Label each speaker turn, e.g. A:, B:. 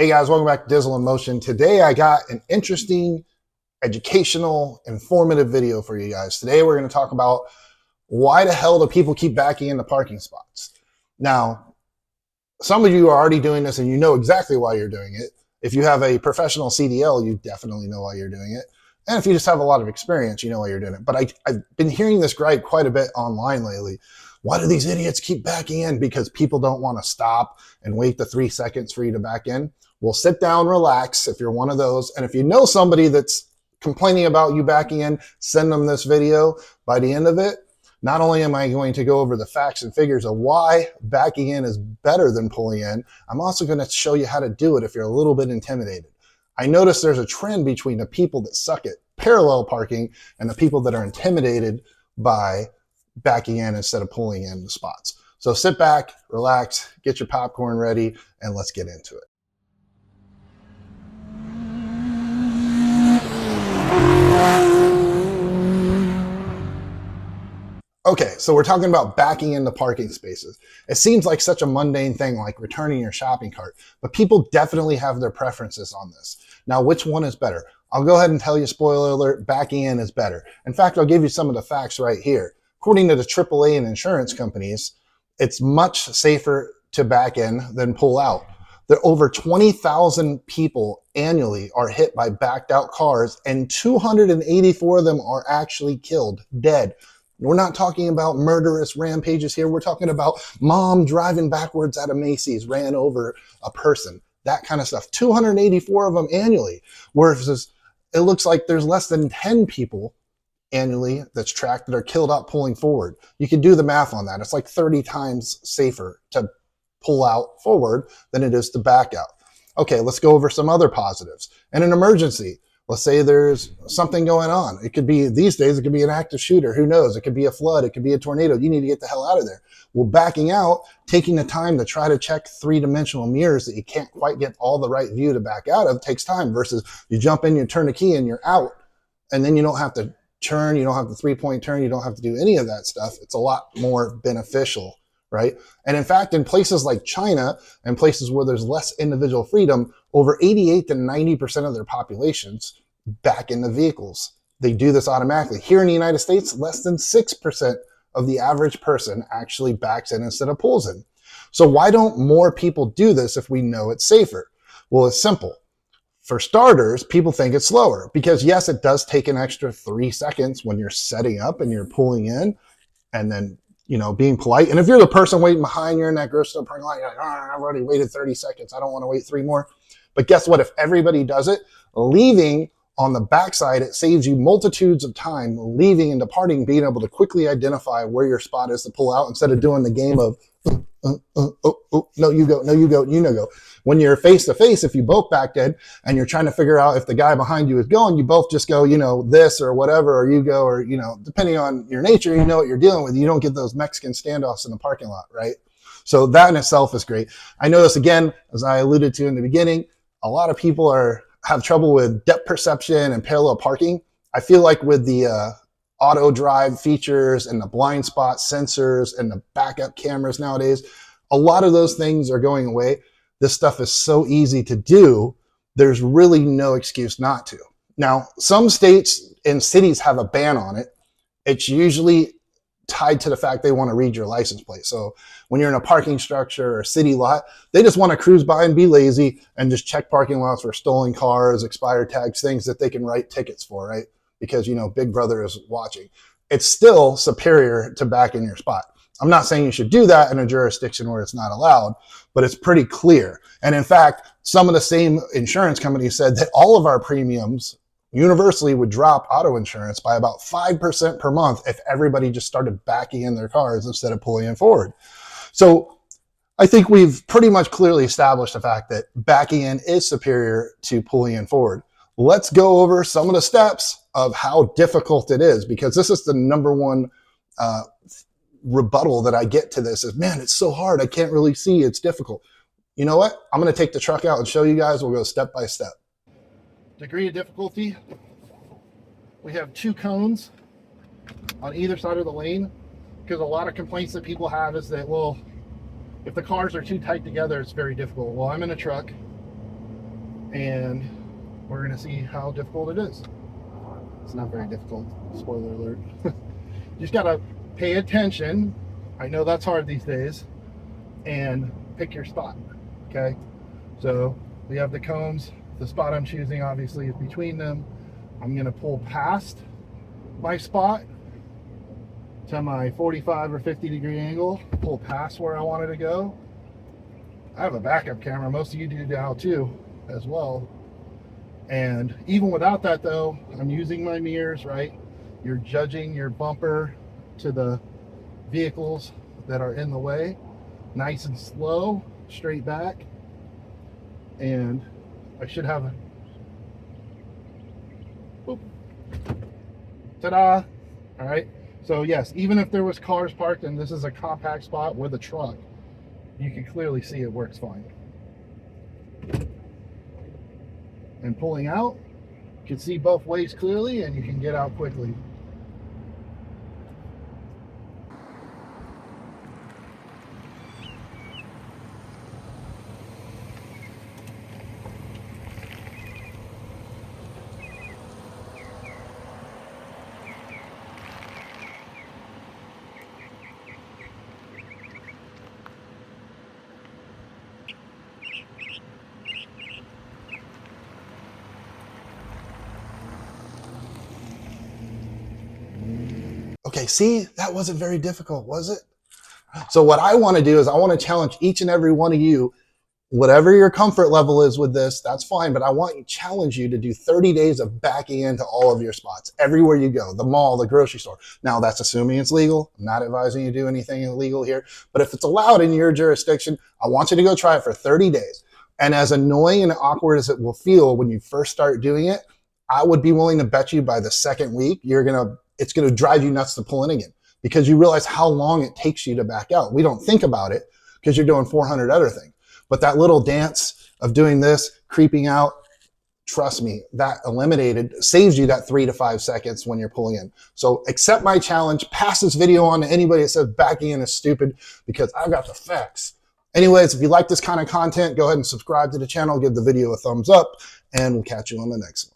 A: Hey guys, welcome back to Dizzle in Motion. Today I got an interesting, educational, informative video for you guys. Today we're going to talk about why the hell do people keep backing into parking spots. Now, some of you are already doing this and you know exactly why you're doing it. If you have a professional CDL, you definitely know why you're doing it. And if you just have a lot of experience, you know why you're doing it. But I've been hearing this gripe quite a bit online lately. Why do these idiots keep backing in? Because people don't want to stop and wait the 3 seconds for you to back in. Well, sit down, relax if you're one of those. And if you know somebody that's complaining about you backing in, send them this video. By the end of it, not only am I going to go over the facts and figures of why backing in is better than pulling in, I'm also going to show you how to do it if you're a little bit intimidated. I notice there's a trend between the people that suck at parallel parking and the people that are intimidated by backing in instead of pulling in the spots. So sit back, relax, get your popcorn ready, and let's get into it. Okay, so we're talking about backing into parking spaces. It seems like such a mundane thing like returning your shopping cart, but people definitely have their preferences on this. Now, which one is better? I'll go ahead and tell you, spoiler alert, backing in is better. In fact, I'll give you some of the facts right here. According to the AAA and insurance companies, it's much safer to back in than pull out. There are over 20,000 people annually are hit by backed out cars, and 284 of them are actually killed, dead. We're not talking about murderous rampages here. We're talking about mom driving backwards at a Macy's, ran over a person, that kind of stuff. 284 of them annually, whereas it looks like there's less than 10 people annually that's tracked that are killed out pulling forward. You can do the math on that. It's like 30 times safer to pull out forward than it is to back out. Okay, let's go over some other positives. In an emergency, let's say there's something going on. It could be, these days, it could be an active shooter. Who knows? It could be a flood. It could be a tornado. You need to get the hell out of there. Well, backing out, taking the time to try to check three-dimensional mirrors that you can't quite get all the right view to back out of takes time versus you jump in, you turn the key, and you're out. And then you don't have to turn. You don't have the three-point turn. You don't have to do any of that stuff. It's a lot more beneficial, right? And in fact, in places like China and places where there's less individual freedom, over 88 to 90% of their populations back into vehicles. They do this automatically. Here in the United States, less than 6% of the average person actually backs in instead of pulls in. So why don't more people do this if we know it's safer? Well, it's simple. For starters, people think it's slower because yes, it does take an extra 3 seconds when you're setting up and you're pulling in and then, you know, being polite. And if you're the person waiting behind you in that grocery store parking lot, you're like, oh, I've already waited 30 seconds. I don't want to wait 3 more. But guess what? If everybody does it, leaving on the backside, it saves you multitudes of time leaving and departing, being able to quickly identify where your spot is to pull out instead of doing the game of, no, you go, no, you go, you no go. When you're face to face, if you both backed in and you're trying to figure out if the guy behind you is going, you both just go, you know, this or whatever, or you go, or, you know, depending on your nature, you know what you're dealing with. You don't get those Mexican standoffs in the parking lot, right? So that in itself is great. I know this again, as I alluded to in the beginning, a lot of people have trouble with depth perception and parallel parking. I feel like with the auto drive features and the blind spot sensors and the backup cameras nowadays, a lot of those things are going away. This stuff is so easy to do. There's really no excuse not to. Now, some states and cities have a ban on it. It's usually tied to the fact they want to read your license plate. So when you're in a parking structure or a city lot, they just want to cruise by and be lazy and just check parking lots for stolen cars, expired tags, things that they can write tickets for, right? Because, you know, Big Brother is watching. It's still superior to back in your spot. I'm not saying you should do that in a jurisdiction where it's not allowed, but it's pretty clear. And in fact, some of the same insurance companies said that all of our premiums universally would drop auto insurance by about 5% per month if everybody just started backing in their cars instead of pulling in forward. So I think we've pretty much clearly established the fact that backing in is superior to pulling in forward. Let's go over some of the steps of how difficult it is, because this is the number one rebuttal that I get to this is, man, it's so hard. I can't really see. It's difficult. You know what? I'm going to take the truck out and show you guys. We'll go step by step. Degree of difficulty. We have 2 cones on either side of the lane, because a lot of complaints that people have is that, well, if the cars are too tight together, it's very difficult. Well, I'm in a truck. and we're gonna see how difficult it is. It's not very difficult, spoiler alert. You just gotta pay attention. I know that's hard these days. And pick your spot, okay? So we have the combs. The spot I'm choosing obviously is between them. I'm gonna pull past my spot to my 45 or 50 degree angle, pull past where I wanted to go. I have a backup camera, most of you do now too, as well. And even without that though, I'm using my mirrors, right? You're judging your bumper to the vehicles that are in the way. Nice and slow, straight back. And I should have a, boop. Ta-da! All right, so yes, even if there was cars parked and this is a compact spot with a truck, you can clearly see it works fine. And pulling out, you can see both ways clearly and you can get out quickly. Okay, see, that wasn't very difficult, was it? So what I want to do is I want to challenge each and every one of you, whatever your comfort level is with this, that's fine, but I want to challenge you to do 30 days of backing into all of your spots, everywhere you go, the mall, the grocery store. Now that's assuming it's legal. I'm not advising you to do anything illegal here, but if it's allowed in your jurisdiction, I want you to go try it for 30 days. And as annoying and awkward as it will feel when you first start doing it, I would be willing to bet you by the second week, it's gonna drive you nuts to pull in again because you realize how long it takes you to back out. We don't think about it because you're doing 400 other things. But that little dance of doing this, creeping out, trust me, that saves you that 3 to 5 seconds when you're pulling in. So accept my challenge, pass this video on to anybody that says backing in is stupid because I've got the facts. Anyways, if you like this kind of content, go ahead and subscribe to the channel, give the video a thumbs up, and we'll catch you on the next one.